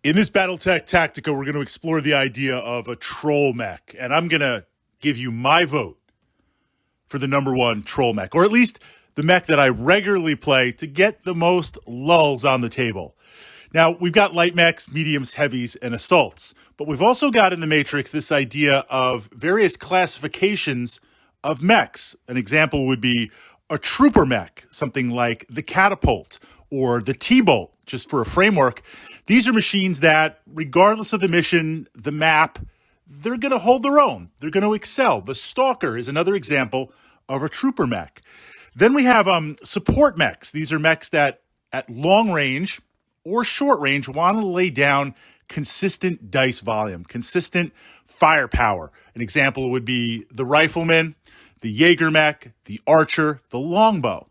In this Battletech Tactica, we're going to explore the idea of a troll mech, and I'm going to give you my vote for the number one troll mech, or at least the mech that I regularly play to get the most lulls on the table. Now, we've got light mechs, mediums, heavies, and assaults, but we've also got in the Matrix this idea of various classifications of mechs. An example would be a trooper mech, something like the Catapult or the T-Bolt, just for a framework. These are machines that, regardless of the mission, the map, they're going to hold their own. They're going to excel. The Stalker is another example of a trooper mech. Then we have support mechs. These are mechs that, at long range or short range, want to lay down consistent dice volume, consistent firepower. An example would be the Rifleman, the Jaeger mech, the Archer, the Longbow.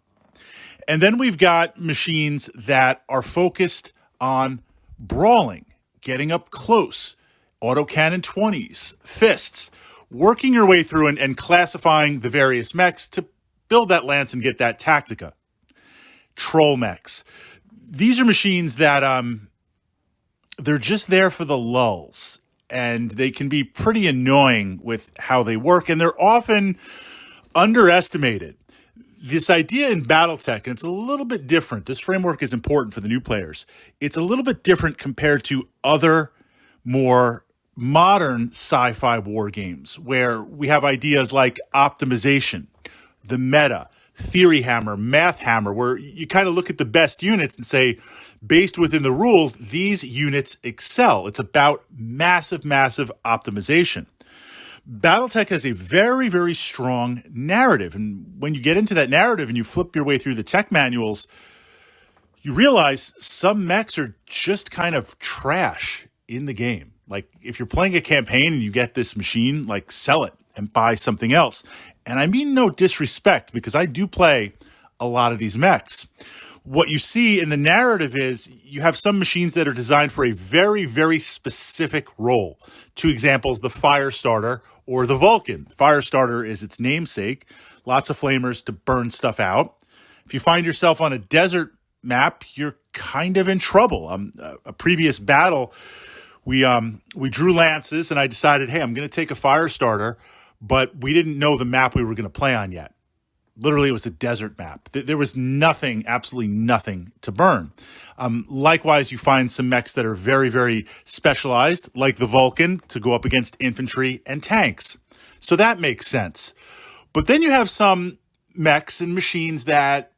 And then we've got machines that are focused on brawling, getting up close, autocannon 20s, fists, working your way through and classifying the various mechs to build that lance and get that Tactica. Troll mechs. These are machines that they're just there for the lulls, and they can be pretty annoying with how they work, and they're often underestimated. This idea in Battletech, and it's a little bit different. This framework is important for the new players. It's a little bit different compared to other more modern sci-fi war games where we have ideas like optimization, the meta, theory hammer, math hammer, where you kind of look at the best units and say, based within the rules, these units excel. It's about massive, massive optimization. Battletech has a very, very strong narrative. And when you get into that narrative and you flip your way through the tech manuals, you realize some mechs are just kind of trash in the game. Like, if you're playing a campaign and you get this machine, like, sell it and buy something else. And I mean no disrespect, because I do play a lot of these mechs. What you see in the narrative is you have some machines that are designed for a very, very specific role. Two examples, the Firestarter or the Vulcan. Firestarter is its namesake. Lots of flamers to burn stuff out. If you find yourself on a desert map, you're kind of in trouble. A previous battle, we drew lances, and I decided, hey, I'm going to take a Firestarter, but we didn't know the map we were going to play on yet. Literally, it was a desert map. There was nothing, absolutely nothing to burn. Likewise, you find some mechs that are very, very specialized, like the Vulcan, to go up against infantry and tanks. So that makes sense. But then you have some mechs and machines that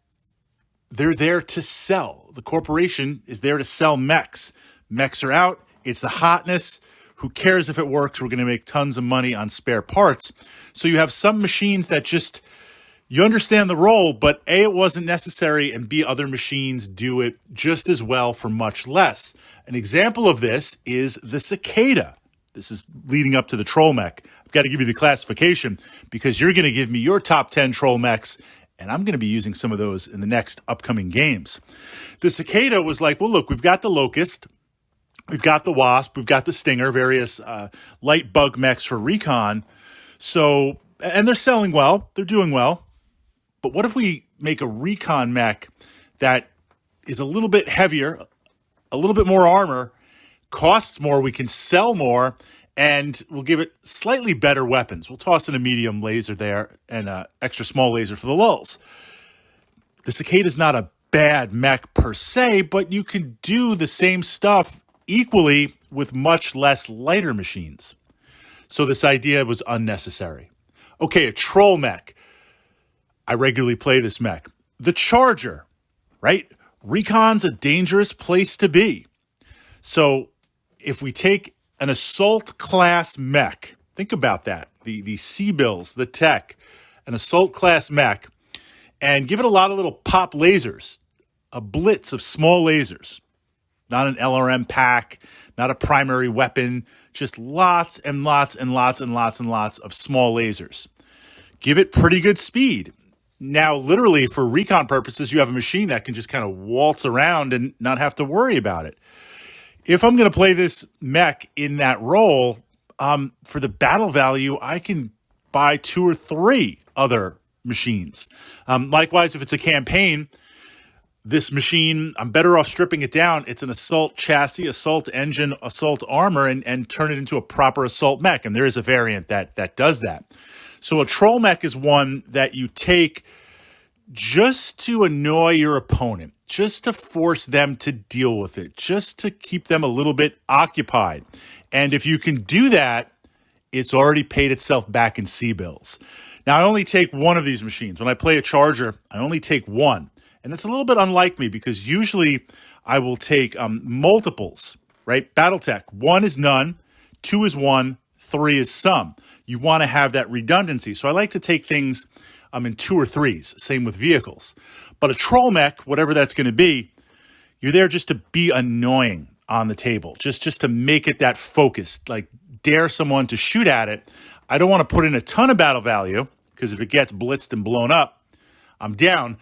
they're there to sell. The corporation is there to sell mechs. Mechs are out. It's the hotness. Who cares if it works? We're going to make tons of money on spare parts. So you have some machines that just... You understand the role, but A, it wasn't necessary, and B, other machines do it just as well for much less. An example of this is the Cicada. This is leading up to the troll mech. I've got to give you the classification because you're going to give me your top 10 troll mechs, and I'm going to be using some of those in the next upcoming games. The Cicada was like, well, look, we've got the Locust, we've got the Wasp, we've got the Stinger, various light bug mechs for recon. So, and they're selling well, they're doing well. But what if we make a recon mech that is a little bit heavier, a little bit more armor, costs more, we can sell more, and we'll give it slightly better weapons. We'll toss in a medium laser there and an extra small laser for the lulls. The Cicada is not a bad mech per se, but you can do the same stuff equally with much less lighter machines. So this idea was unnecessary. Okay, a troll mech. I regularly play this mech. The Charger, right? Recon's a dangerous place to be. So if we take an assault class mech, think about that. The C-Bills, the tech, an assault class mech, and give it a lot of little pop lasers, a blitz of small lasers, not an LRM pack, not a primary weapon, just lots and lots and lots and lots and lots of small lasers. Give it pretty good speed. Now, literally, for recon purposes, you have a machine that can just kind of waltz around and not have to worry about it. If I'm going to play this mech in that role, for the battle value, I can buy 2 or 3 other machines. Likewise, if it's a campaign, this machine, I'm better off stripping it down. It's an assault chassis, assault engine, assault armor, and turn it into a proper assault mech. And there is a variant that does that. So a troll mech is one that you take just to annoy your opponent, just to force them to deal with it, just to keep them a little bit occupied. And if you can do that, it's already paid itself back in C-bills. Now, I only take one of these machines. When I play a charger, I only take one. And it's a little bit unlike me because usually I will take multiples, right? Battletech, 1 is none, 2 is 1, 3 is some. You want to have that redundancy. So I like to take things in 2 or 3s, same with vehicles. But a troll mech, whatever that's going to be, you're there just to be annoying on the table, just to make it that focused, like dare someone to shoot at it. I don't want to put in a ton of battle value because if it gets blitzed and blown up, I'm down.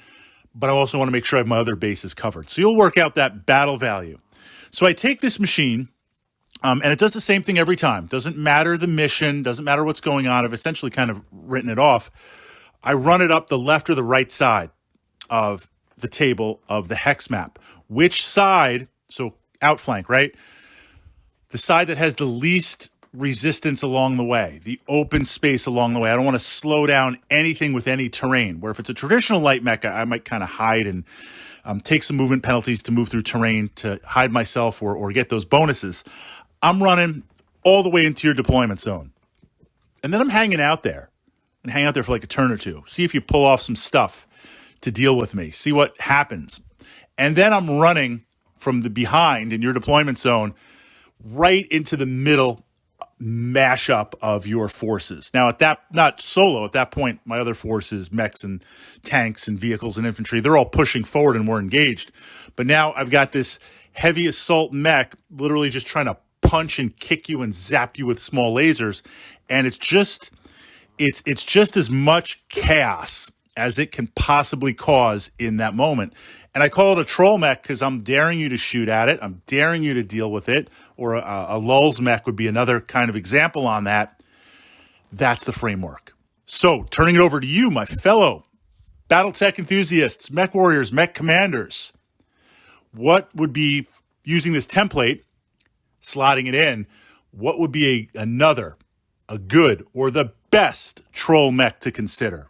But I also want to make sure I have my other bases covered. So you'll work out that battle value. So I take this machine, and it does the same thing every time. Doesn't matter the mission, doesn't matter what's going on. I've essentially kind of written it off. I run it up the left or the right side of the table of the hex map. Which side, so outflank, right? The side that has the least resistance along the way, the open space along the way. I don't want to slow down anything with any terrain, where if it's a traditional light mecha, I might kind of hide and take some movement penalties to move through terrain to hide myself or get those bonuses. I'm running all the way into your deployment zone. And then I'm hanging out there and hang out there for like a turn or two. See if you pull off some stuff to deal with me. See what happens. And then I'm running from the behind in your deployment zone right into the middle mashup of your forces. Now, not solo, at that point, my other forces, mechs and tanks and vehicles and infantry, they're all pushing forward and we're engaged. But now I've got this heavy assault mech literally just trying to punch and kick you and zap you with small lasers. And it's just as much chaos as it can possibly cause in that moment. And I call it a troll mech because I'm daring you to shoot at it. I'm daring you to deal with it. Or a lulz mech would be another kind of example on that. That's the framework. So turning it over to you, my fellow Battletech enthusiasts, mech warriors, mech commanders. What would be, using this template, slotting it in, what would be a good or the best troll mech to consider?